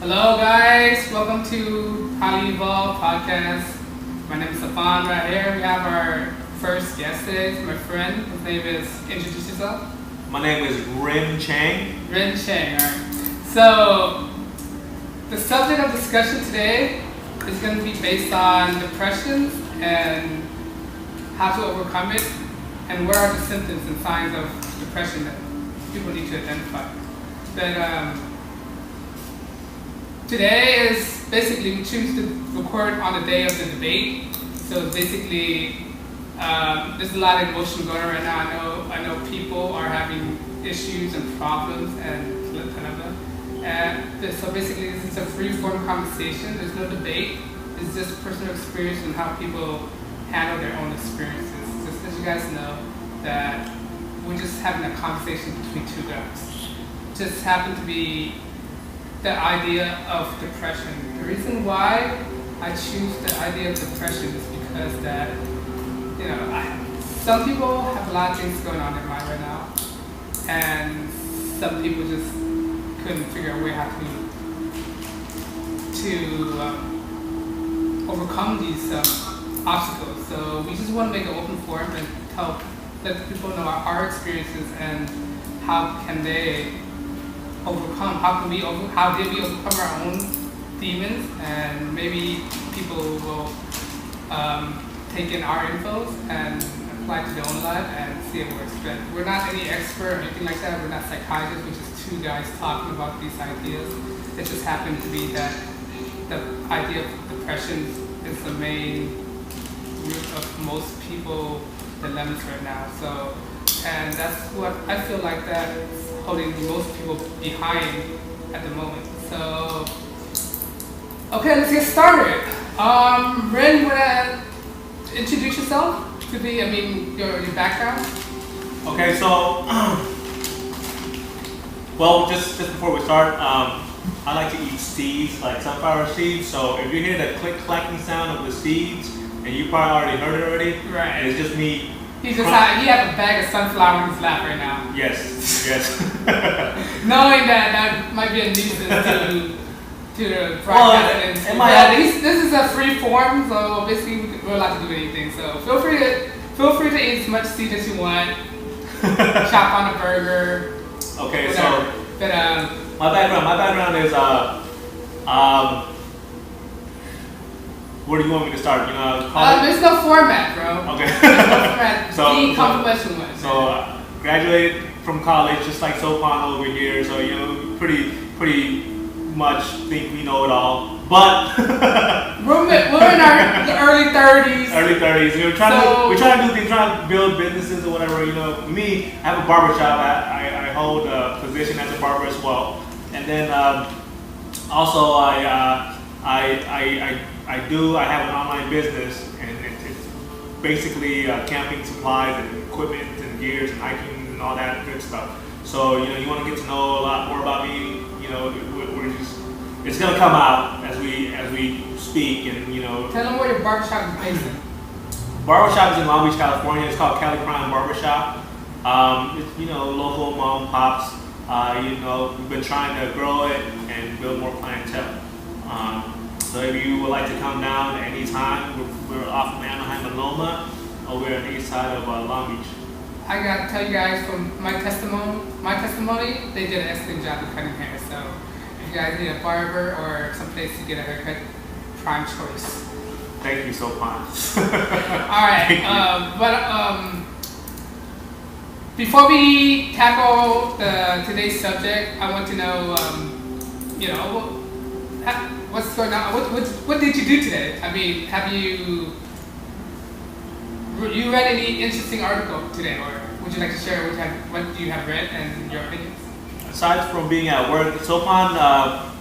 Hello guys, welcome to How You Evolve podcast. My name is Stefan. Right here we have our first guest today, my friend. His name is, introduce yourself. My name is Rin Chheng. Rin Chheng, alright. So, the subject of discussion today is going to be based on depression and how to overcome it, and what are the symptoms and signs of depression that people need to identify. But today is basically we choose to record on the day of the debate. So basically, there's a lot of emotion going on right now. I know people are having issues and problems and so basically this is a free-form conversation. There's no debate. It's just personal experience and how people handle their own experiences. Just as you guys know that we're just having a conversation between two guys. Just happen to be the idea of depression. The reason why I choose the idea of depression is because that, some people have a lot of things going on in their mind right now, and some people just couldn't figure out a way how to overcome these obstacles. So we just want to make an open forum and let people know our experiences and how can they overcome, how did we overcome our own demons, and maybe people will take in our infos and apply to their own life and see if it works. But we're not any expert or anything like that. We're not psychiatrists. We're just two guys talking about these ideas. It just happened to be that the idea of depression is the main root of most people's dilemmas right now. So, and that's what I feel like that is holding most people behind at the moment. So, okay, let's get started. Ren, you wanna introduce yourself to your background? Okay, so, well, just before we start, I like to eat seeds, like sunflower seeds. So if you hear the clacking sound of the seeds, and you probably already heard it already, right? It's just me. He has a bag of sunflower in his lap right now. Yes. Knowing that might be a nuisance to the broadcast. This is a free form, so basically we're allowed to do anything. So feel free to eat as much seed as you want. Chop on a burger. Okay, whatever. so but my background is where do you want me to start? There's no format, bro. Okay. There's no format. So So graduated from college, just like Sopan over here. So pretty much think we know it all. But we're in our early 30s. Early 30s. We're trying to do things, trying to build businesses or whatever. Me, I have a barbershop. I hold a position as a barber as well, and then also I have an online business, and it's basically camping supplies and equipment and gears and hiking and all that good stuff. So you want to get to know a lot more about me. It's gonna come out as we speak, and Tell them where your barbershop is based in. Barbershop is in Long Beach, California. It's called CaliPrime Barbershop. It's local mom and pops. We've been trying to grow it and build more clientele. So if you would like to come down at any time, we're off of Anaheim and Loma, over on the east side of Long Beach. I gotta tell you guys from my testimony, they did an excellent job of cutting hair. So if you guys need a barber or someplace to get a haircut, prime choice. Thank you so much. All right, before we tackle today's subject, I want to know, what's going on? What did you do today? Have you read any interesting article today, or would you like to share what you have read and your opinions? Aside from being at work, Sopan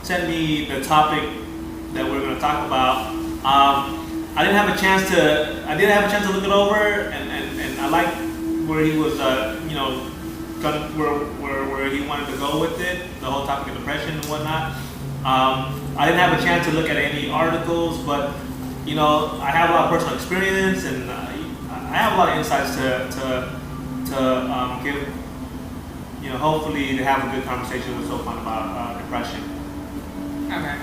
sent me the topic that we're going to talk about. I didn't have a chance to look it over, and I like where he was, where he wanted to go with it, the whole topic of depression and whatnot. I didn't have a chance to look at any articles, but I have a lot of personal experience, and I have a lot of insights to give. Hopefully to have a good conversation with Sopan about depression. Okay.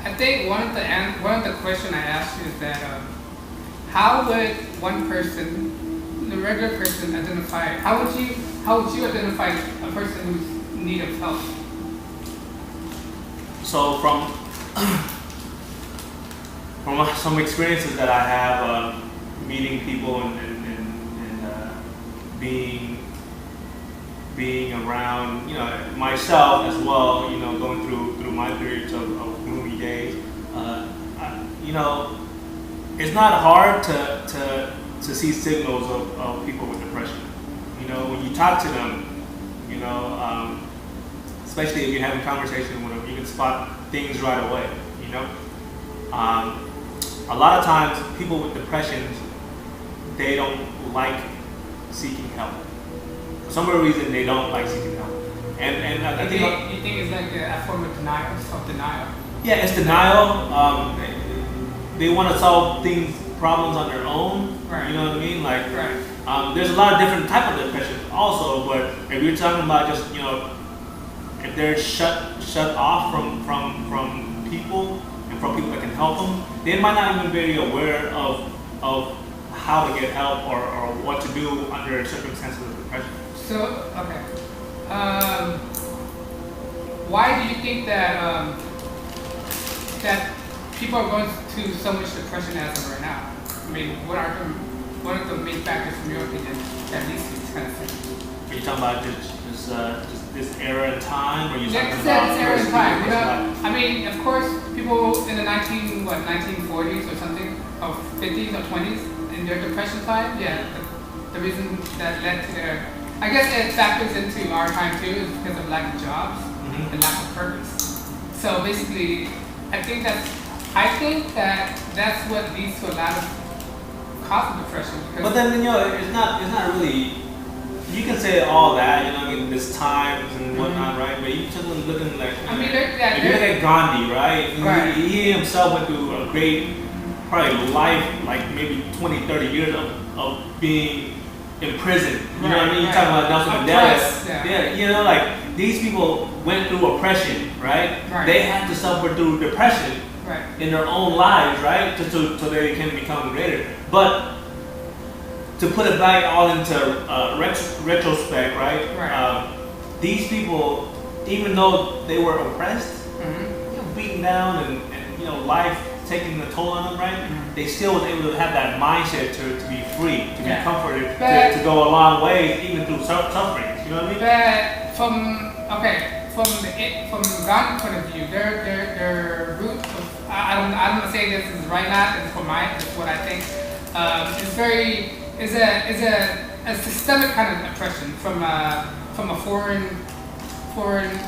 I think one of the questions I asked you is that how would one person, the regular person, identify? How would you identify a person who's in need of help? So from some experiences that I have meeting people and being around, myself as well, going through my periods of gloomy days, it's not hard to see signals of people with depression. When you talk to them, especially if you're having conversation with them, you can spot things right away. A lot of times people with depressions, they don't like seeking help. For some reason, they don't like seeking help. And I think you think it's like a form of denial, self-denial? Yeah, it's denial. They want to solve problems on their own. Right. You know what I mean? Like, right. There's a lot of different type of depression also. But if you're talking about just if they're shut off from people and from people that can help them, they might not even be aware of how to get help or what to do under circumstances of depression. So, okay. Why do you think that that people are going through so much depression as of right now? I mean, what are the main factors from your opinion that leads to this kind of thing? Are you talking about just this era and time, or are you talking this about era and time? life? I mean, of course, people in the 1940s or something, or 50s or 20s, in their depression time, yeah, the reason that led to their, I guess it factors into our time too, is because of lack of jobs and lack of purpose. So basically, I think that's what leads to a lot of cause of depression. But then it's not really. You can say all that, this times and whatnot, right? But you just looking like, I mean, if you look at Gandhi, right? Right. He himself went through a great, probably life, like maybe 20, 30 years of being in prison. You know what I mean? You're talking about Nelson Mandela. Yeah, like these people went through oppression, right? They had to suffer through depression in their own lives, right? So they can become greater. But to put it back all into retrospect, right? These people, even though they were oppressed, beaten down, and life taking the toll on them, right? They still was able to have that mindset to be free, to be comforted, to go a long way, even through sufferings. You know what I mean? From Gandhi's point of view, their root of, I'm not saying this is right now. It's what I think. Is a systemic kind of oppression from a foreign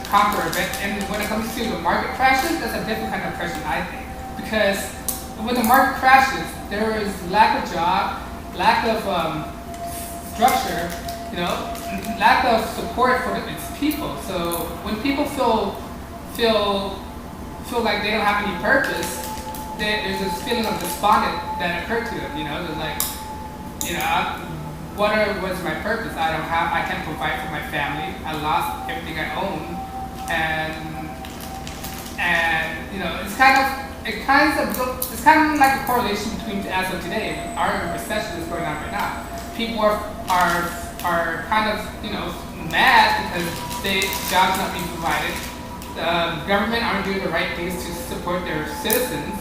conqueror. And when it comes to the market crashes, that's a different kind of oppression, I think. Because when the market crashes, there is lack of job, lack of structure, lack of support for its people. So when people feel like they don't have any purpose, there's this feeling of despondent that occurred to them. They're like, what's my purpose? I can't provide for my family. I lost everything I own, and it's kind of like a correlation between, as of today, our recession is going on right now. People are kind of mad because jobs not being provided. The government aren't doing the right things to support their citizens,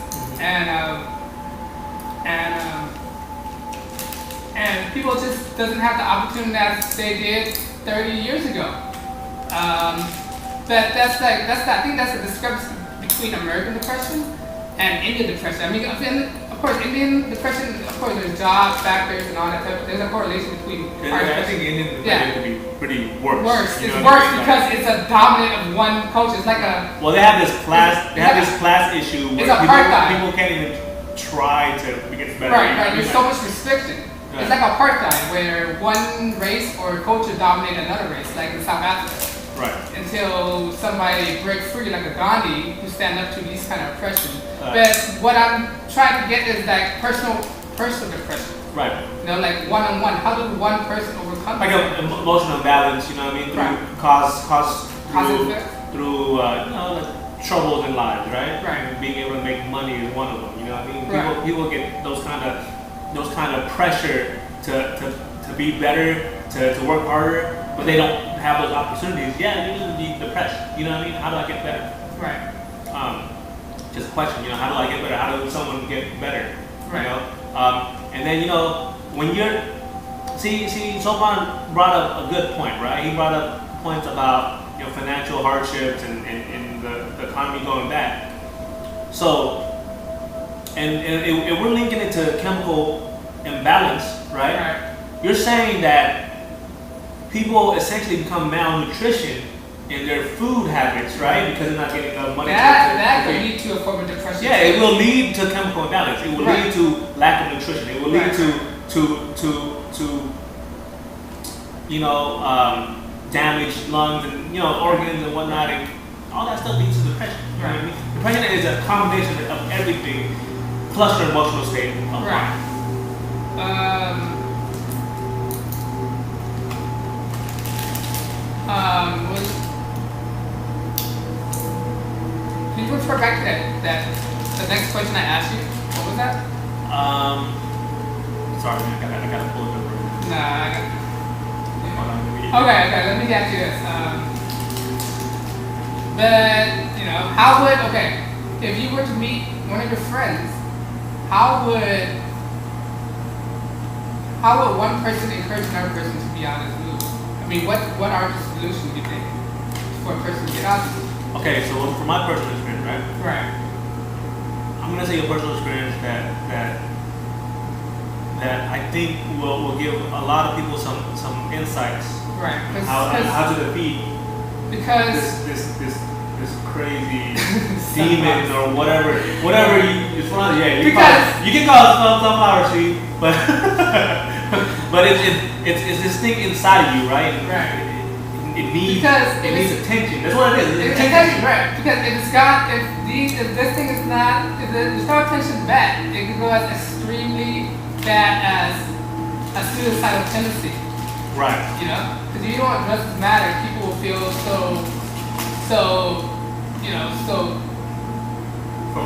and people just doesn't have the opportunity as they did 30 years ago. But I think that's a discrepancy between American depression and Indian depression. I mean, of course, Indian depression, of course, there's job factors and all that stuff. There's a correlation between. I think Indian depression could be pretty worse. It's worse because it's a dominant of one culture. It's like a. Well, they have this class issue where people can't even try to get better. Right. There's so much restriction. It's like apartheid, where one race or culture dominates another race, like in South Africa. Right. Until somebody breaks free, like a Gandhi, who stand up to these kind of oppression. But what I'm trying to get is like personal depression. Right. Like one-on-one. How does one person overcome like that? emotional balance, you know what I mean? Through cause through like troubles in lives, right? Right. And being able to make money is one of them. You know what I mean? Right. People get those kind of pressure to be better, to work harder, but they don't have those opportunities. Yeah, you need to be depressed. You know what I mean? How do I get better? Right. Just a question. How do I get better? How does someone get better? Right. And then when you're Sopan brought up a good point, right? He brought up points about financial hardships and the economy going back. So, and we're linking it to chemical imbalance, right? Right. You're saying that people essentially become malnutrition in their food habits, right? Because they're not getting enough money. That could lead to a form of depression. Yeah, it will lead to chemical imbalance. It will Right. lead to lack of nutrition. It will lead Right. to damaged lungs and organs and whatnot, and all that stuff leads to depression. You know what I mean? Depression is a combination of everything plus your emotional state of mind. Right. Can you refer back to that the next question I asked you? What was that? Sorry, man, I gotta pull it over. Nah, I got. Hold on, let me- Okay, let me ask you this. But how would if you were to meet one of your friends, how would one person encourage another person to be out of this mood? I mean, what are the solutions you think for a person to get out of this? Okay, so from my personal experience, right? Right. I'm gonna say a personal experience that I think will give a lot of people some insights Right. on how to defeat Because this crazy demon or whatever it's one of you can call it sunflower seed, but but it's this thing inside of you, right? Right. It needs attention. That's what it is. It's attention, right? Because if this thing is not, if there's no attention back, it can go as extremely bad as a suicidal tendency. Right. Because if you don't address this matter, people will feel so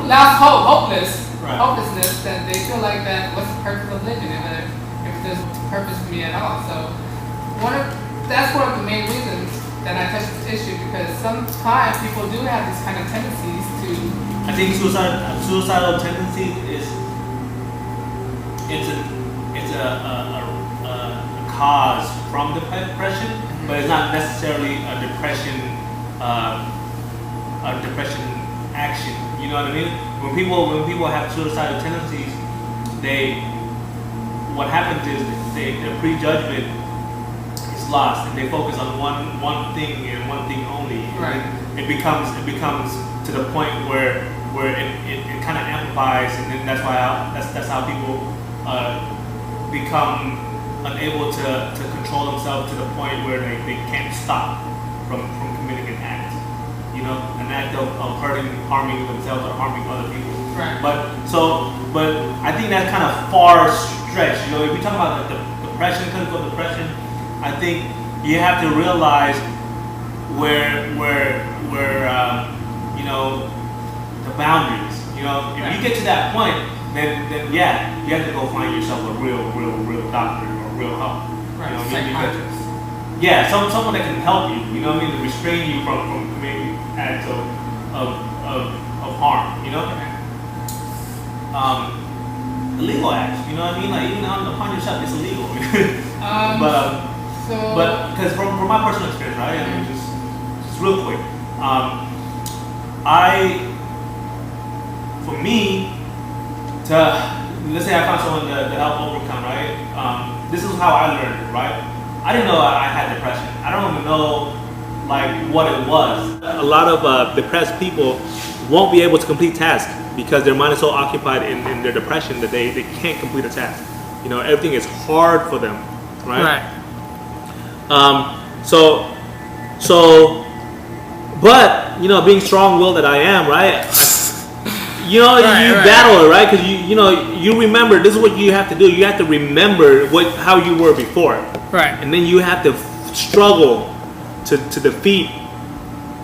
lost hopelessness that they feel like that. What's the purpose of living if there's no purpose for me at all? So that's one of the main reasons that I touched this issue, because sometimes people do have these kind of tendencies to. I think suicidal tendency is a cause from depression, but it's not necessarily a depression action. You know what I mean? When people have suicidal tendencies, what happens is their prejudgment is lost, and they focus on one thing and one thing only. Right. It becomes to the point where it kind of amplifies, and then that's how people become unable to control themselves to the point where they can't stop from committing an act. An act of harming themselves or harming other people. Right. But I think that's kind of far stretched. If we talk about the depression, clinical depression, I think you have to realize where the boundaries. If you get to that point, then yeah, you have to go find yourself a real doctor or real help. Right. Psychiatrist. Yeah, someone that can help you. You know what I mean? To restrain you from committing acts of harm. Illegal acts. You know what I mean? Like even upon yourself, it's illegal. But because from my personal experience, right? I mean, just real quick. For me, let's say I found someone to help overcome, right? This is how I learned it, right? I didn't know I had depression. I don't even know what it was. A lot of depressed people won't be able to complete tasks because their mind is so occupied in their depression that they can't complete a task. Everything is hard for them, right? But being strong-willed that I am, right? You battle it, right? Because you remember. This is what you have to do. You have to remember how you were before, Right. and then you have to struggle to defeat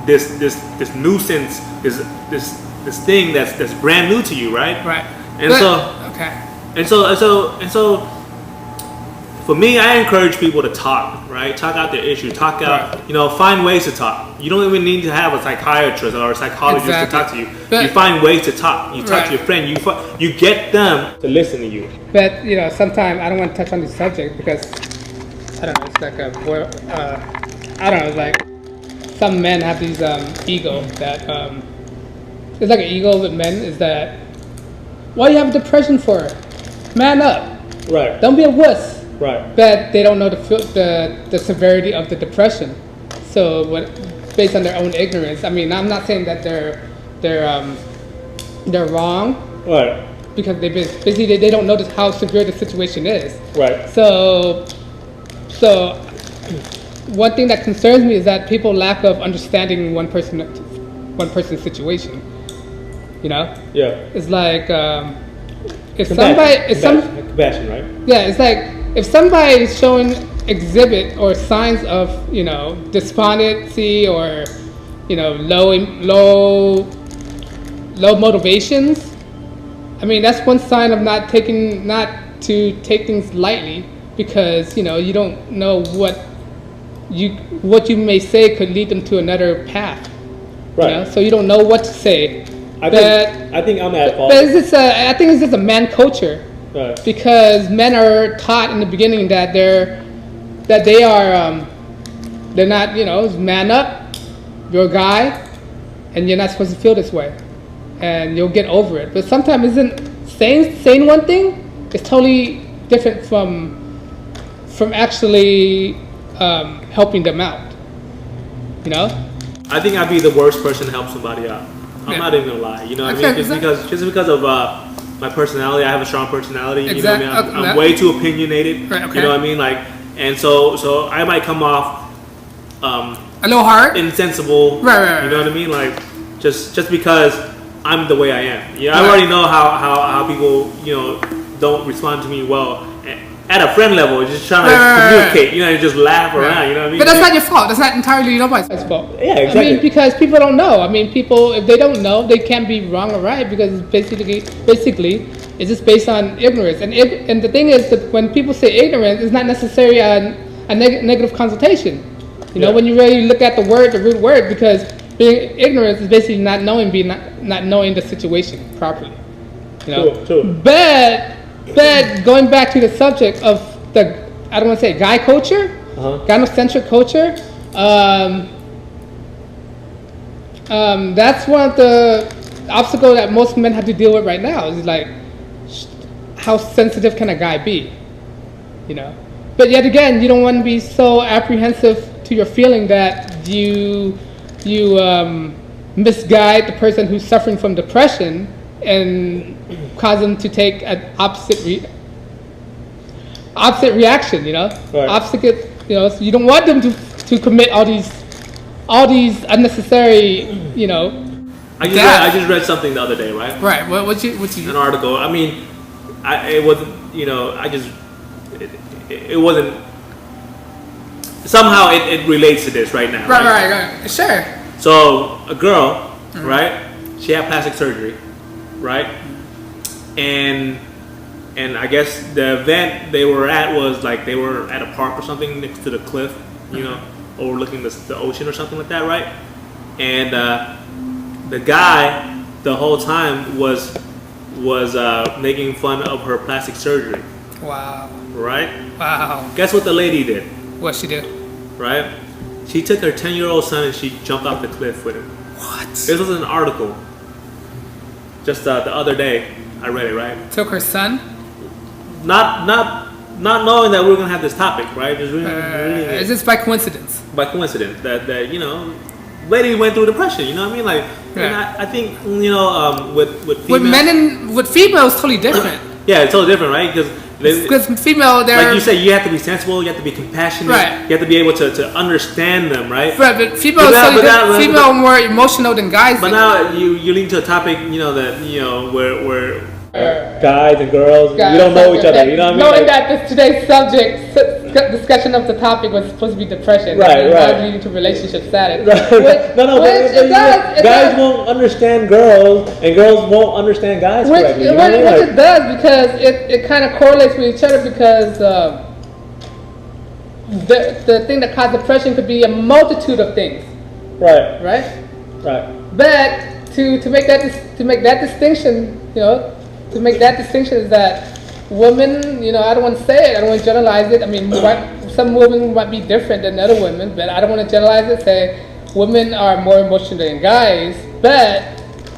this nuisance, this thing that's brand new to you, right? Right. And But- so okay. and so for me, I encourage people to talk, right? Talk out their issue. Talk out, Right. find ways to talk. You don't even need to have a psychiatrist or a psychologist to talk to you. But- you find ways to talk. You talk Right. to your friend. You get them to listen to you. But sometimes I don't want to touch on this subject because I don't know. It's like I don't know. It's like some men have these ego that it's like an ego with men is that why you have depression for? Man up. Right. Don't be a wuss. Right. But they don't know the severity of the depression. So based on their own ignorance. I mean, I'm not saying that they're wrong. Right. Because basically they don't notice how severe the situation is. Right. So one thing that concerns me is that people lack of understanding one person's situation. Yeah. It's like if compassion, right? yeah, it's like if somebody is showing exhibit or signs of despondency or low motivations. I mean, that's one sign of not to take things lightly because you don't know what you may say could lead them to another path. Right. So you don't know what to say. I think I'm at fault. But I think it's just a man culture. Right. Because men are taught in the beginning that they're not man up, you're a guy, and you're not supposed to feel this way, and you'll get over it. But sometimes saying one thing is totally different from actually helping them out. I think I'd be the worst person to help somebody out. I'm not even gonna lie. You know what I mean? Just because of my personality, I have a strong personality. You know what I mean? I'm way too opinionated. Right, okay. You know what I mean? Like, and so I might come off a little hard, insensible. Right. You know what I mean? Like, just because I'm the way I am. I already know how people don't respond to me well. At a friend level, just trying to communicate, just laugh around, you know what I mean? But that's not your fault. That's not entirely nobody's fault. Yeah, exactly. I mean, because people don't know. I mean, people, if they don't know, they can't be wrong or right because it's basically, it's just based on ignorance. And the thing is that when people say ignorance, it's not necessarily a negative connotation. When you really look at the root word, because being ignorant is basically not knowing the situation properly. True. But going back to the subject of I don't want to say guy culture, gynocentric culture, that's one of the obstacles that most men have to deal with right now. Is like, how sensitive can a guy be? But yet again, you don't want to be so apprehensive to your feeling that you misguide the person who's suffering from depression and cause them to take an opposite reaction, Right. Opposite, so you don't want them to commit all these unnecessary, I just read something the other day, right? Right. What you? An article. I mean, it wasn't. It wasn't. Somehow it relates to this right now. Right. Sure. So a girl, right? She had plastic surgery, right? And I guess the event they were at was like they were at a park or something next to the cliff, overlooking the ocean or something like that, right? And the guy the whole time was making fun of her plastic surgery. Wow. Right? Wow. Guess what the lady did? What she did? Right? She took her 10-year-old son and she jumped off the cliff with him. What? This was an article. Just the other day, I read it, right? Took her son? Not knowing that we were gonna have this topic, right? Just really it's just by coincidence. By coincidence that lady went through depression. You know what I mean? Like, and I think with females, with females, totally different. Yeah, it's totally different, right? Because female, they're like you said, you have to be sensible, you have to be compassionate, right. You have to be able to understand them, right? Right, but female is totally different. Female are more emotional than guys. But now you lead to a topic, where guys and girls, we don't know each other. You know what I mean? Knowing that today's subject discussion of the topic was supposed to be depression. Right. Leading to relationship status. Right. Guys won't understand girls, and girls won't understand guys correctly. Which it does, because it kind of correlates with each other, because the thing that causes depression could be a multitude of things. Right. But to make that distinction, is that women, I don't want to say it, I don't want to generalize it. I mean, some women might be different than other women, but I don't want to generalize it. Say women are more emotional than guys, but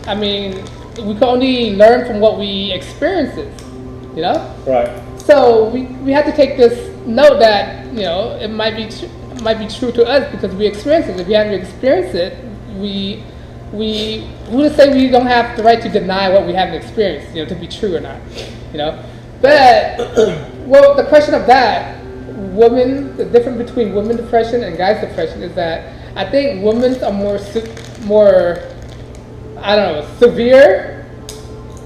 I mean, we can only learn from what we experience. Right. So we have to take this note that it might be true to us because we experience it. If we haven't experienced it, who to say we don't have the right to deny what we haven't experienced, to be true or not, But well, the question of that, the difference between women depression and guys depression is that I think women are more severe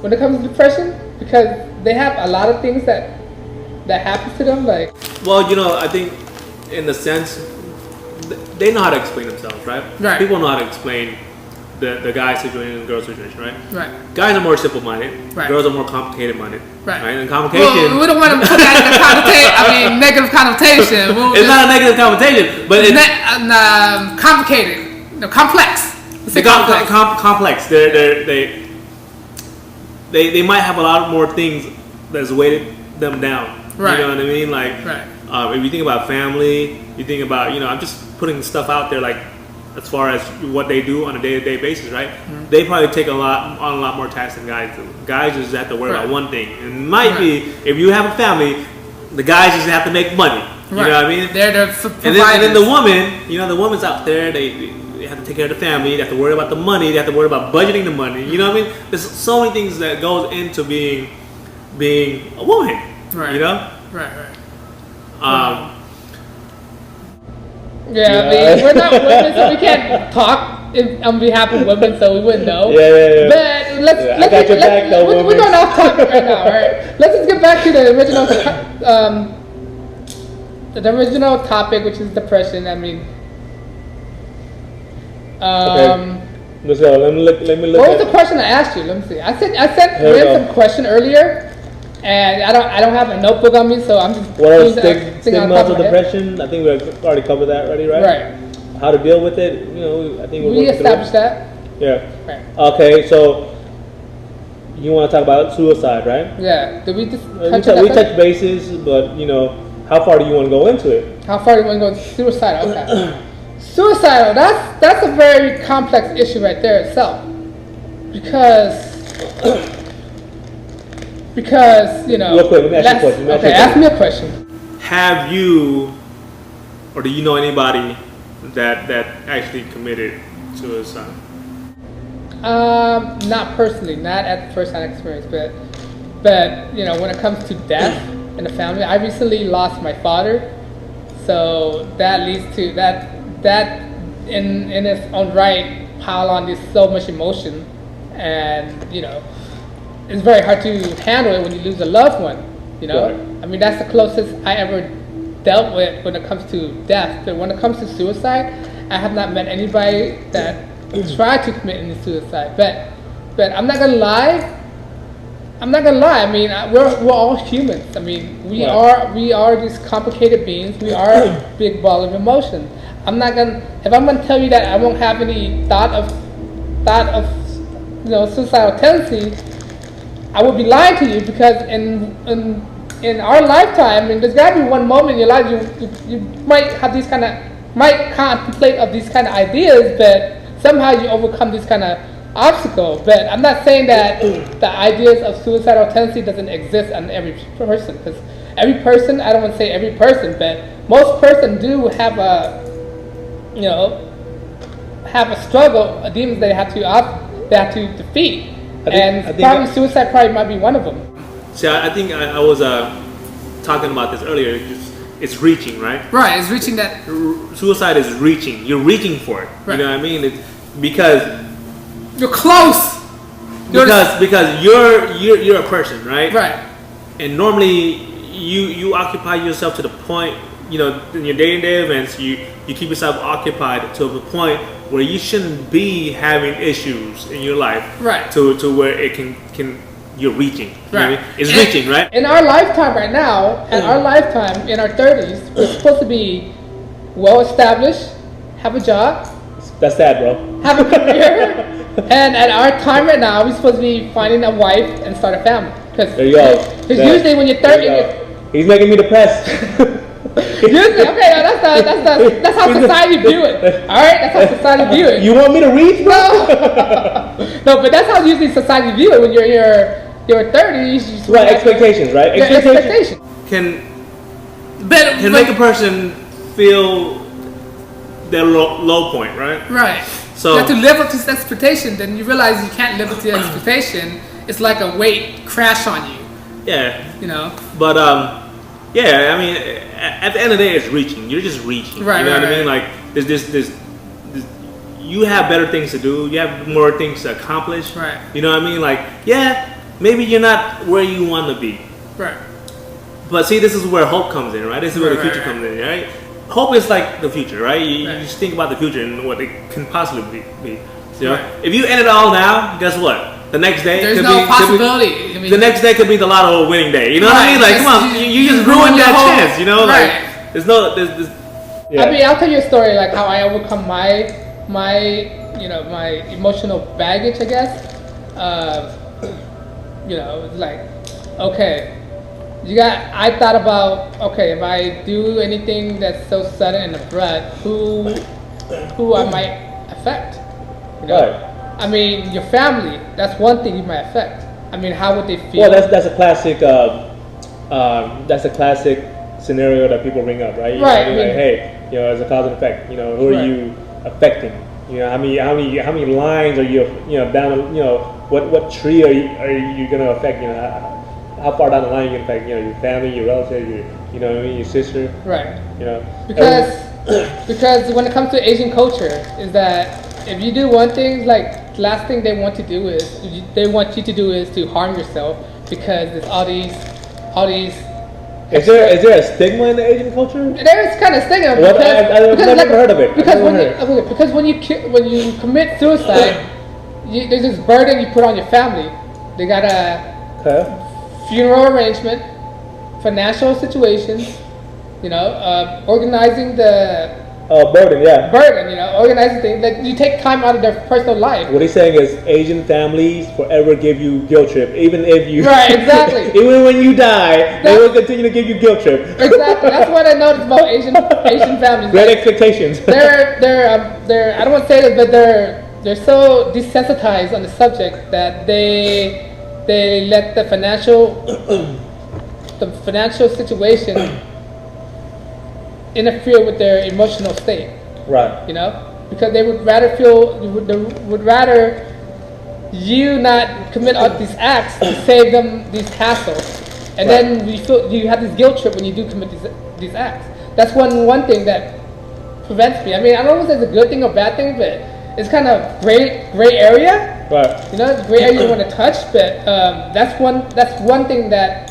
when it comes to depression, because they have a lot of things that happens to them, like. Well, I think in the sense they know how to explain themselves, right? Right. People know how to explain the guy situation and the girl situation, right? Right. Guys are more simple-minded. Right. Girls are more complicated-minded. Right. And complication. Well, we don't want to put that in a negative connotation. It's not a negative connotation, but it's complicated. No, complex. Complex. They might have a lot more things that's weighted them down. Right. You know what I mean? Like, right. If you think about family, you think about, I'm just putting stuff out there, like, as far as what they do on a day-to-day basis, right? Mm-hmm. They probably take on a lot more tasks than guys do. Guys just have to worry about one thing. And it might be, if you have a family, the guys just have to make money. You know what I mean? They're the providers. And then the woman, the woman's out there, they have to take care of the family, they have to worry about the money, they have to worry about budgeting the money. You know what I mean? There's so many things that goes into being a woman. Right. Right. Yeah, I mean, we're not women, so we can't talk on behalf of women, so we wouldn't know. Yeah. But we're going off topic right now, right? Let's just get back to the original topic, which is depression. I mean, okay. Let's go. Let me look. What was the question I asked you? Let me see. I sent Rin some question earlier. And I don't have a notebook on me, so I'm just. What are stigmas of depression? I think we already covered that already, right? Right. How to deal with it? I think we established that. Yeah. Right. Okay, so you want to talk about suicide, right? Yeah. Did we just we touched bases, but how far do you want to go into it? How far do you want to go into suicide? Okay. Suicidal. That's a very complex issue right there itself, because. Real quick, let me ask you a question. Okay, ask me a question. Have you, or do you know anybody that actually committed suicide? Not personally, not at the first-hand experience, but when it comes to death in the family, I recently lost my father, so that leads to that in its own right pile on this so much emotion, and it's very hard to handle it when you lose a loved one, Right. I mean, that's the closest I ever dealt with when it comes to death. But when it comes to suicide, I have not met anybody that tried to commit any suicide. But I'm not gonna lie. I mean, we're all humans. I mean, we are these complicated beings. We are a big ball of emotion. If I'm gonna tell you that I won't have any thought of suicidal tendency, I would be lying to you, because in our lifetime, I mean, there's got to be one moment in your life you might have might contemplate of these kind of ideas, but somehow you overcome these kind of obstacles. But I'm not saying that the ideas of suicidal tendency doesn't exist in every person, because every person, I don't want to say every person, but most persons do have a struggle, a demons they have to defeat. I think suicide probably might be one of them. See, I think I was talking about this earlier. It's reaching, right? Right, it's reaching that. Suicide is reaching. You're reaching for it. Right. You know what I mean? It's because you're close. Because you're a person, right? Right. And normally you occupy yourself to the point in your day-to-day events, you keep yourself occupied to the point where you shouldn't be having issues in your life, right? To where it can you're reaching, right? It's reaching, right? In our lifetime right now, in our 30s, we're supposed to be well established, have a job. That's sad, bro. Have a career. And at our time right now, we're supposed to be finding a wife and start a family. Because usually when you're 30, he's making me depressed. Usually, okay, that's how society view it. All right, that's how society view it. You want me to reach, bro? No, but that's how usually society view it. When you're in your 30s, right? Expectations, right? Expectations can make a person feel their low point, right? Right. So you have to live up to this expectation. Then you realize you can't live up to the expectation. It's like a weight crash on you. Yeah. But yeah. I mean, at the end of the day, it's reaching. You're just reaching. Right. You know what I mean? Like there's this. You have better things to do. You have more things to accomplish. Right. You know what I mean? Like maybe you're not where you want to be. Right. But see, this is where hope comes in, right? This is where the future comes in, right? Hope is like the future, right? You just think about the future and what it can possibly be. You know? If you end it all now, guess what? The next day there's no possibility. The next day could be the lotto winning day. You know what I mean? Like, come on, you just ruined that chance. You know, like there's no. I mean, I'll tell you a story like how I overcome my emotional baggage, I guess. It's like, okay. I thought about, okay, if I do anything that's so sudden and abrupt, who I might affect, Right. I mean, your family, that's one thing you might affect. I mean, how would they feel? Well, that's a classic scenario that people bring up, right? Right. Like, hey, as a cause and effect, who are you affecting? How many lines are you, down, what tree are you going to affect, how far down the line you can affect, your family, your relatives, your sister. Right. Because when it comes to Asian culture, is that if you do one thing, like the last thing they want you to do is to harm yourself, because there's all these. Is there a stigma in the Asian culture? There is kind of stigma. I've never heard of it. Because when you commit suicide, there's this burden you put on your family. They got a funeral arrangement, financial situations, organizing the burden, organizing things. Like you take time out of their personal life. What he's saying is Asian families forever give you guilt trip, even if you exactly. Even when you die, they will continue to give you guilt trip. Exactly. That's what I noticed about Asian families. Great expectations. They're I don't want to say this, but they're so desensitized on the subject that they let the financial situation interfere with their emotional state. Right. Because they would rather you not commit all these acts to save them these hassles, and then you have this guilt trip when you do commit these acts. That's one thing that prevents me. I mean, I don't know if it's a good thing or bad thing, but it's kind of gray area. Right. Gray area you want to touch, but that's one thing that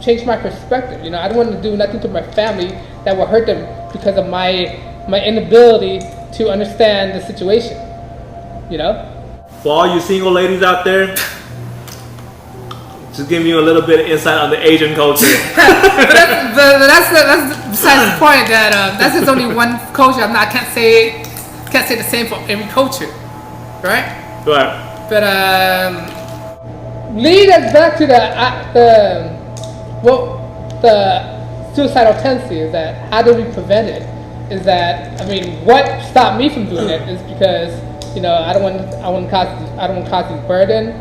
changed my perspective. I don't want to do nothing to my family that will hurt them because of my inability to understand the situation. For all you single ladies out there, just giving you a little bit of insight on the Asian culture. but that's besides the point. That that's just only one culture. I can't say the same for every culture, right? Right. But lead us back to the suicidal tendency is that how do we prevent it? Is that what stopped me from doing it is because I don't want to cause these burden,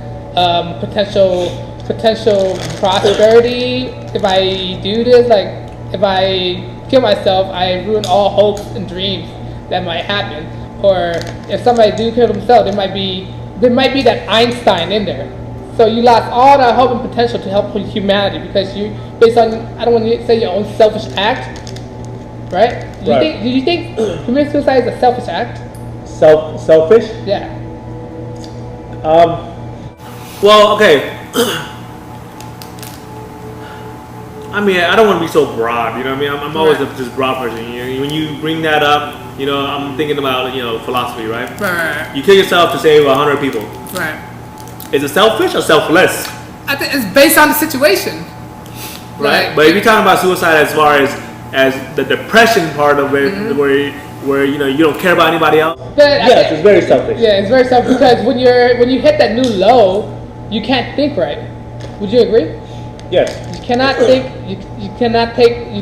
potential prosperity. If I do this, like if I kill myself, I ruin all hopes and dreams that might happen. Or if somebody do kill themselves, there might be that Einstein in there. So you lost all the hope and potential to help humanity because you, based on, I don't want to say your own selfish act, right? Do you think committing suicide is a selfish act? Selfish? Yeah. Well, okay. I mean, I don't want to be so broad. You know what I mean? I'm always Right. just broad person. You know, when you bring that up, you know, I'm thinking about philosophy, right? Right. You kill yourself to save 100 people. Right. Is it selfish or selfless? I think it's based on the situation. Right. Like, But if you're talking about suicide as far as the depression part of it, where you don't care about anybody else. But Yes, it's very selfish. Yeah, it's very selfish because when you hit that new low, you can't think right. Would you agree? Yes. You cannot think. You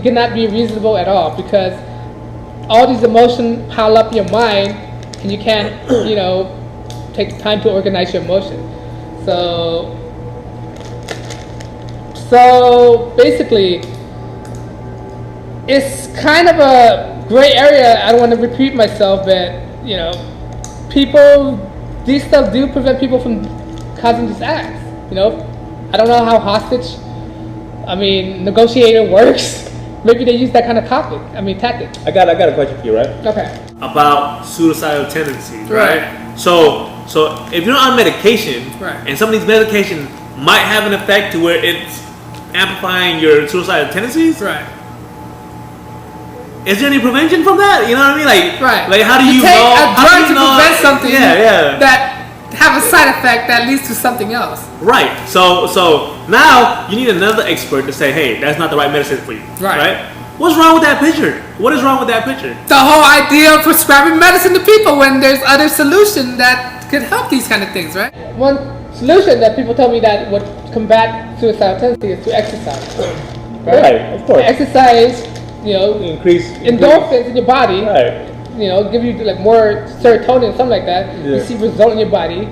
cannot be reasonable at all because all these emotions pile up in your mind, and you can't take time to organize your emotions. So basically, it's kind of a gray area. I don't want to repeat myself, but these stuff do prevent people from causing these acts. I don't know how negotiator works. Maybe they use that kind of tactic. I got a question for you, right? Okay. About suicidal tendencies, Right. So if you're on medication, Right. and some of these medications might have an effect to where it's amplifying your suicidal tendencies, Right. is there any prevention from that? You know what I mean? Like how do you take know? a drug to prevent something Yeah. that have a side effect that leads to something else. Right. So now you need another expert to say, hey, that's not the right medicine for you. Right. What's wrong with that picture? What is wrong with that picture? The whole idea of prescribing medicine to people when there's other solution that could help these kind of things, right? One solution that people tell me that would combat suicidal tendency is to exercise. Right, of course. Exercise, Increase endorphins in your body. Right. Give you like more serotonin, something like that. Yeah. You see result in your body,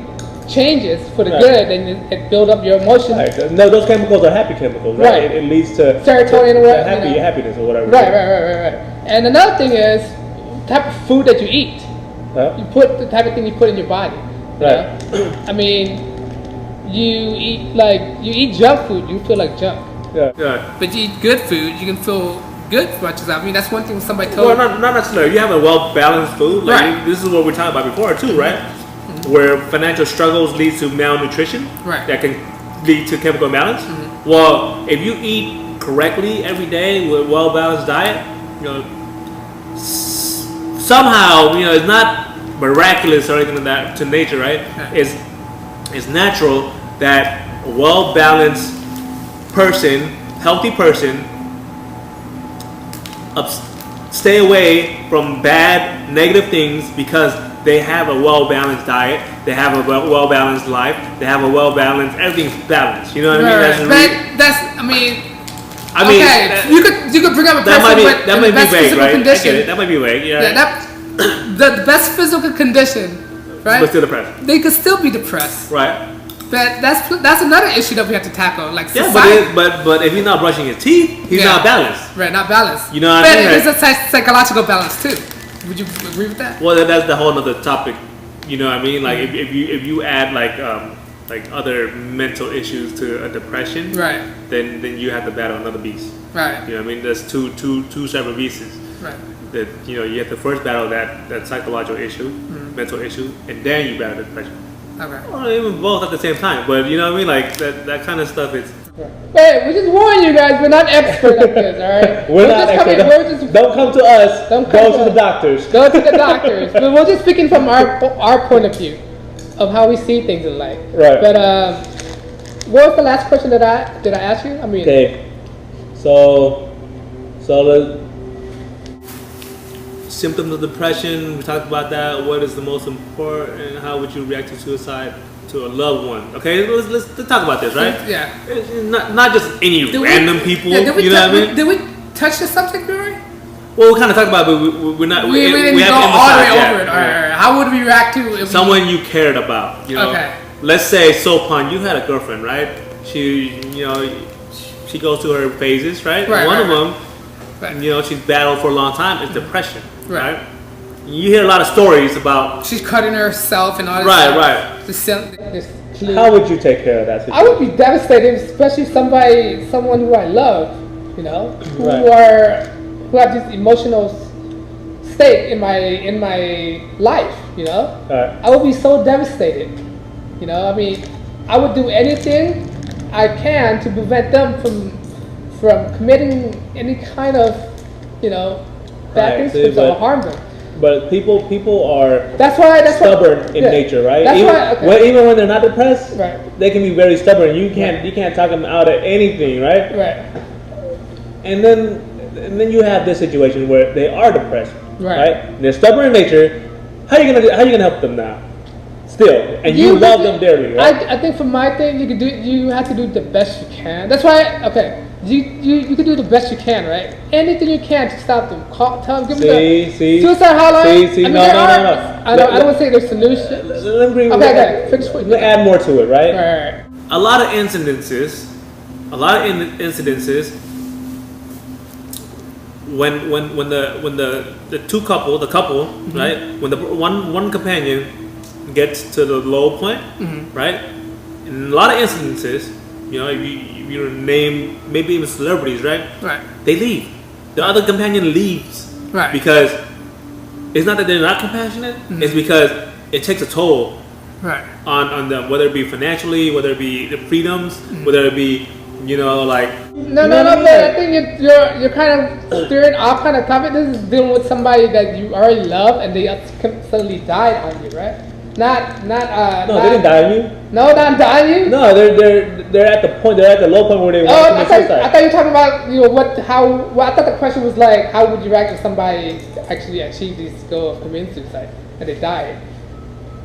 changes for the Right. good, and it build up your emotions. Right. No, those chemicals are happy chemicals, right? Right. It leads to Serotonin, to right, happiness or whatever. Right. And another thing is the type of food that you eat. Huh? You put the type of thing you put in your body. Right. You eat junk food, you feel like junk. Yeah. But you eat good food, you can feel good for yourself. That's one thing somebody told me. Well, not necessarily. You have a well-balanced food. Like Right. This is what we're talking about before too, right? Where financial struggles lead to malnutrition. Right. That can lead to chemical imbalance. Well, if you eat correctly every day with a well-balanced diet, somehow, it's not miraculous or anything like that to nature, right? Right. It's natural that a well-balanced person, healthy person, stay away from bad, negative things because they have a well-balanced diet, they have a well-balanced life, they have a well-balanced, everything's balanced. You know what I mean? You could bring up a person with that in might the best be vague, physical right? condition. I get it. That might be vague. Yeah. The best physical condition, right? But still depressed. They could still be depressed. Right. But that's another issue that we have to tackle. Like Yeah, society. but if he's not brushing his teeth, he's not balanced. Right, not balanced. You know what I mean? But there's a psychological balance too. Would you agree with that? Well, that's the whole other topic. You know what I mean? Like if you add like other mental issues to a depression, Right. Then you have to battle another beast. Right. You know what I mean? There's two separate beasts. Right. That you have to first battle that psychological issue, mental issue, and then you battle the depression. Okay. Or even both at the same time. But you know what I mean? Like that kind of stuff is. Hey, we just warn you guys, we're not experts at this, all right? We're not experts. Don't come to us. Don't go come to to the us. doctors. Go to the doctors. But we're just speaking from our point of view of how we see things in life. Right. But what was the last question that I ask you? Okay. So the symptoms of depression, we talked about that. What is the most important? How would you react to suicide to a loved one? Okay, let's talk about this, right? Yeah. It's not just any random people. You know what I mean? Did we touch the subject, Rory? Well, we kind of talked about it, but we're not. We didn't go all the way over it. All right. How would we react to if someone you cared about? Okay. Let's say Sopan, you had a girlfriend, right? She goes through her phases, right? One of them, she's battled for a long time. Is depression, right? You hear a lot of stories about she's cutting herself and all this stuff. Right. How would you take care of that situation? I would be devastated, especially someone who I love, who have this emotional stake in my life, I would be so devastated. I would do anything I can to prevent them from committing any kind of, bad things or harm them. But people are stubborn in yeah. nature, right? That's Even when they're not depressed, right. they can be very stubborn. You can't talk them out of anything, right? Right. And then you have this situation where they are depressed, right? They're stubborn in nature. How are you gonna help them now? Still, and you love them dearly, right? I think for my thing, you have to do the best you can. That's why, you can do the best you can, right? Anything you can to stop them. Tell them, give them the suicide hotline. No. I don't want to say there's solutions. Let me Finish what you add more to it, right? Right. A lot of incidences, when the couple, mm-hmm. right? When the one companion gets to the low point, mm-hmm. right? In a lot of instances, if you name maybe even celebrities, right? Right. They leave. The other companion leaves. Right. Because it's not that they're not compassionate. Mm-hmm. It's because it takes a toll. Right. On them, whether it be financially, whether it be the freedoms, mm-hmm. whether it be, like. No, but I think you're kind of steering off kind of topic. This is dealing with somebody that you already love and they suddenly died on you, right? Not. No, they didn't die on you. No, not die on you. No, they're at the point. They're at the low point where they want to commit suicide. I thought you were talking about I thought the question was like, how would you react if somebody actually achieved this goal of committing suicide and they died?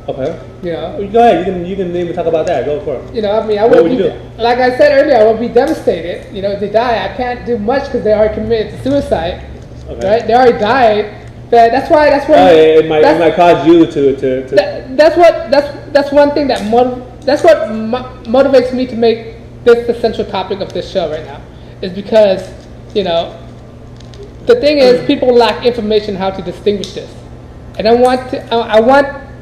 Okay. Go ahead. You can even talk about that. Go for it. I would be, like I said earlier, I would be devastated. If they die, I can't do much because they already committed to suicide. Okay. Right? They already died. But that's what. It might cause you to. That's one thing that motivates me to make this the central topic of this show right now, is because the thing is people lack information how to distinguish this, and I want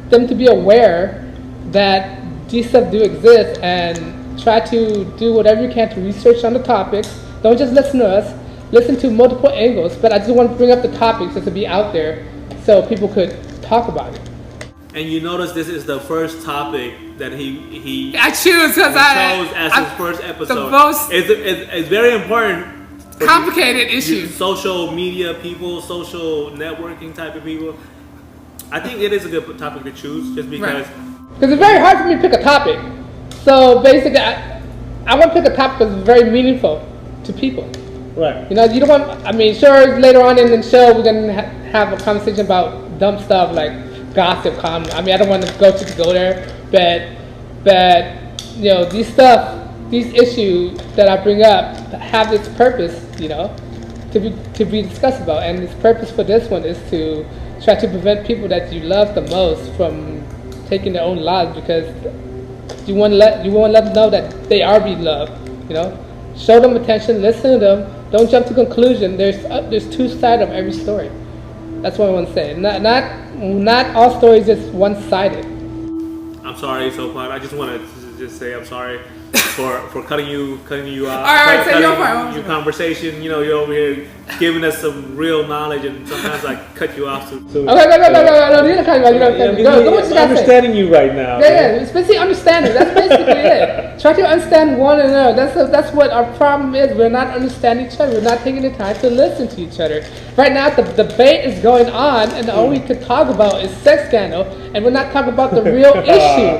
them to be aware that these stuff do exist and try to do whatever you can to research on the topics. Don't just listen to us. Listen to multiple angles, but I just want to bring up the topics just to be out there so people could talk about it. And you notice this is the first topic that he chose as his first episode. The most it's very important. Complicated issue. Social media people, social networking type of people. I think it is a good topic to choose just because. Because it's very hard for me to pick a topic. So basically, I want to pick a topic that's very meaningful to people. Right. You don't want. Sure. Later on in the show, we're gonna have a conversation about dumb stuff like gossip. I don't want to go there, but these issues that I bring up have its purpose, to be discussed about, and its purpose for this one is to try to prevent people that you love the most from taking their own lives, because you want to let them know that they are being loved. Show them attention, listen to them. Don't jump to conclusion. There's two sides of every story. That's what I want to say. Not all stories is one-sided. I'm sorry, Sopan. I just want to just say I'm sorry for cutting you off. All right, say your part. Your conversation. You're over here giving us some real knowledge, and sometimes I cut you off. Okay, go. You're not cutting me off. Go. I'm understanding you right now. Yeah. Especially understanding. That's basically it. Try to understand one another. That's what our problem is. We're not understanding each other. We're not taking the time to listen to each other. Right now, the debate is going on, and all we could talk about is sex scandal, and we're not talking about the real issue.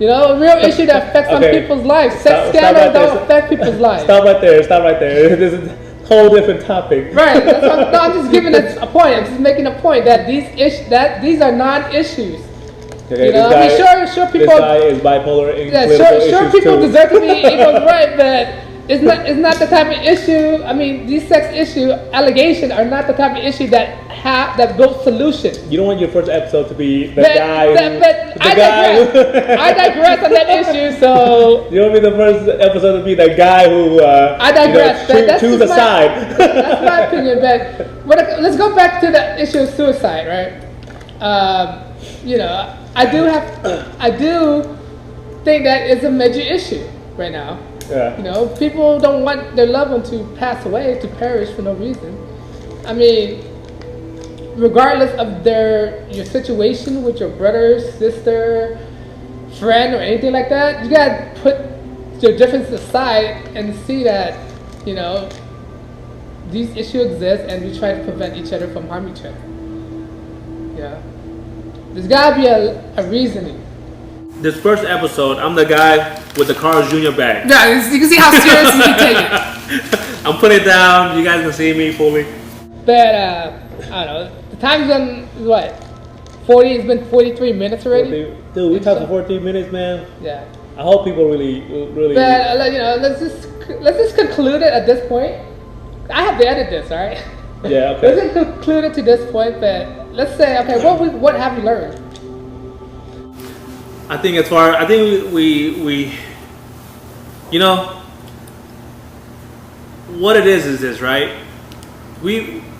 A real issue that affects some people's lives. Sex scandals don't affect people's lives. Stop right there. This is a whole different topic. Right. I'm just giving it a point. I'm just making a point that these are non-issues. Okay, sure people. This guy is bipolar. Sure people too. Deserve to be equal, right? But it's not the type of issue. These sex issue allegations are not the type of issue that build solution. You don't want your first episode to be I digress on that issue. So you want me the first episode to be that guy who I digress. Choose a side. That's my opinion. But let's go back to the issue of suicide, right? I do think that is a major issue right now. Yeah. People don't want their loved one to pass away, to perish for no reason. Regardless of your situation with your brother, sister, friend, or anything like that, you gotta put your differences aside and see that you know, these issues exist, and we try to prevent each other from harming each other. Yeah, there's gotta be a reasoning. This first episode, I'm the guy with the Carl's Jr. bag. Yeah, you can see how serious you can take it. I'm putting it down. You guys can see me fully. But I don't know. The time's been what? 40. It's been 43 minutes already. Dude, we talked for 14 minutes, man. Yeah. I hope people really. But you know, let's just conclude it at this point. I have to edit this, all right? Yeah. Okay. Let's just conclude it to this point. But let's say, okay, what have you learned? I think we you know, what it is this, right?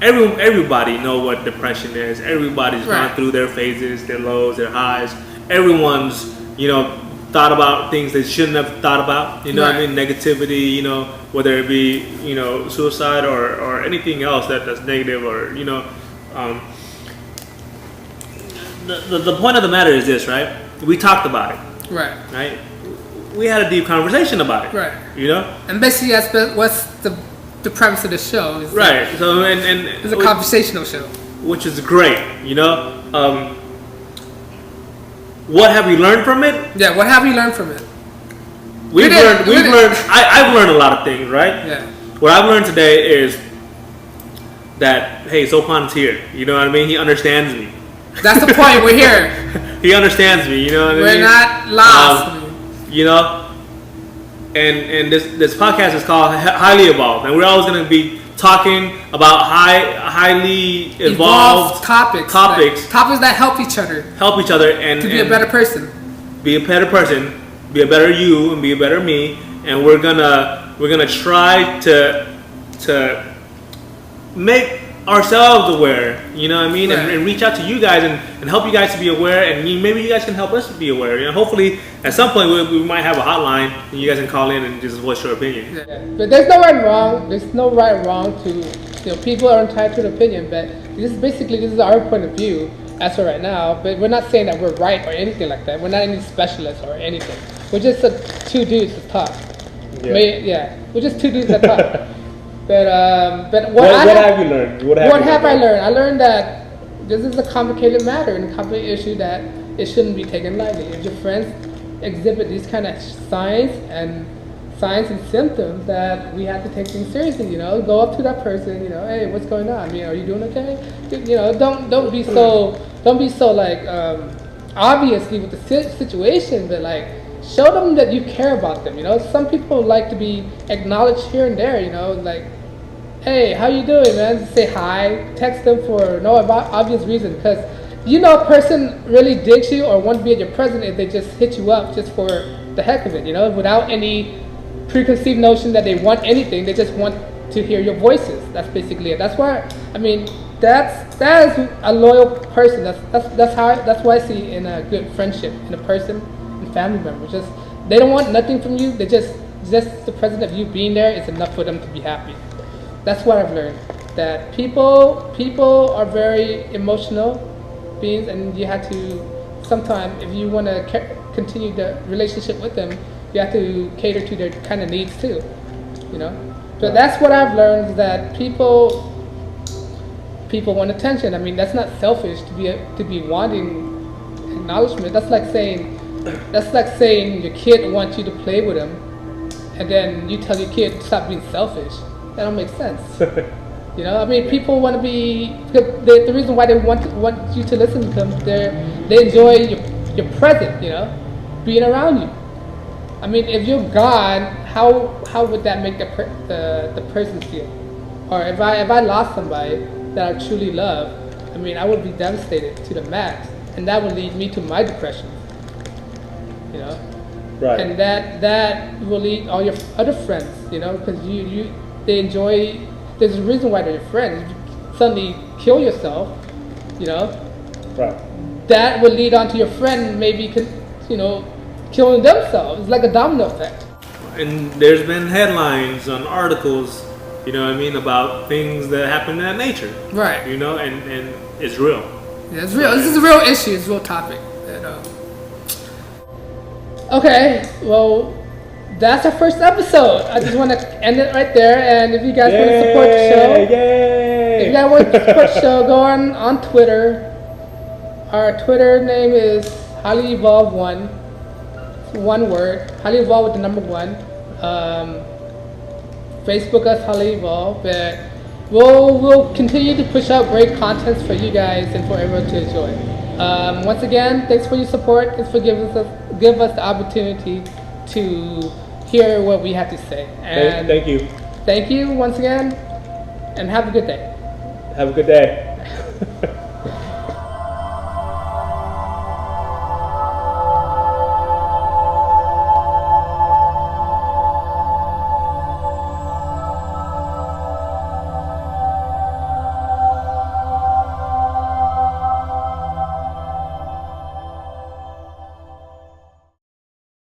Everybody know what depression is. Everybody's gone through their phases, their lows, their highs. Everyone's, you know, thought about things they shouldn't have thought about. You know what I mean? Negativity, you know, whether it be, you know, suicide or anything else that's negative, or, you know, the point of the matter is this, right? We talked about it. Right? We had a deep conversation about it. Right. You know? And basically that's what's the premise of the show. Is right. So and it's a conversational show. Which is great, you know? What have we learned from it? Yeah, what have we learned from it? I've learned a lot of things, right? Yeah. What I've learned today is that, hey, Sopan's here. You know what I mean? He understands me. That's the point. We're here. He understands me. You know what I mean? We're not lost. You know, and this podcast is called Highly Evolved, and we're always going to be talking about highly evolved topics that help each other, and to be a better person, be a better you, and be a better me, and we're gonna try to make ourselves aware, you know what I mean, and reach out to you guys and help you guys to be aware, and maybe you guys can help us to be aware. You know, hopefully at some point we might have a hotline and you guys can call in and just voice your opinion. Yeah. But there's no right and wrong. There's no right and wrong to, you know, people are entitled to an opinion, but this is our point of view as of right now. But we're not saying that we're right or anything like that. We're not any specialists or anything. We're just two dudes that talk. We're just two dudes that talk. But what have you learned? What have I learned? I learned that this is a complicated matter and a complicated issue that it shouldn't be taken lightly. If your friends exhibit these kind of signs and symptoms, that we have to take things seriously. You know, go up to that person. You know, hey, what's going on? I mean, are you doing okay? You know, don't be so like obviously with the situation, but like show them that you care about them. You know, some people like to be acknowledged here and there. You know, like, hey, how you doing, man? Say hi. Text them for no obvious reason, because you know a person really digs you or wants to be at your presence if they just hit you up just for the heck of it. You know, without any preconceived notion that they want anything. They just want to hear your voices. That's basically it. That's why, I mean, that is a loyal person. That's why I see in a good friendship in a person and family member. Just they don't want nothing from you. They just the presence of you being there is enough for them to be happy. That's what I've learned. That people are very emotional beings, and you have to sometimes, if you want to continue the relationship with them, you have to cater to their kind of needs too, you know. But that's what I've learned, that people want attention. I mean, that's not selfish to be wanting acknowledgement. That's like saying your kid wants you to play with him, and then you tell your kid to stop being selfish. That don't make sense. You know, I mean, people want to be. The reason why they want you to listen to them, they enjoy your presence. You know, being around you. I mean, if you're gone, how would that make the person feel? Or if I lost somebody that I truly love, I mean, I would be devastated to the max, and that would lead me to my depression. You know, right? And that will lead all your other friends. You know, because they enjoy. There's a reason why they're your friends. If you suddenly kill yourself, you know, right? That will lead on to your friend maybe, you know, killing themselves. It's like a domino effect. And there's been headlines on articles, you know what I mean, about things that happen in that nature. Right. You know, and it's real. Yeah, it's real. This is a real issue. It's a real topic. And, okay, well, that's our first episode. I just want to end it right there. And if you guys want to support the show, if you guys want to support the show, go on Twitter. Our Twitter name is Highly Evolved 1. It's one word. Highly Evolved with the number 1. Facebook us Highly Evolved. But we'll continue to push out great contents for you guys and for everyone to enjoy. Once again, thanks for your support. Thanks for giving us the opportunity to hear what we have to say. And thank you. Thank you once again, and have a good day. Have a good day.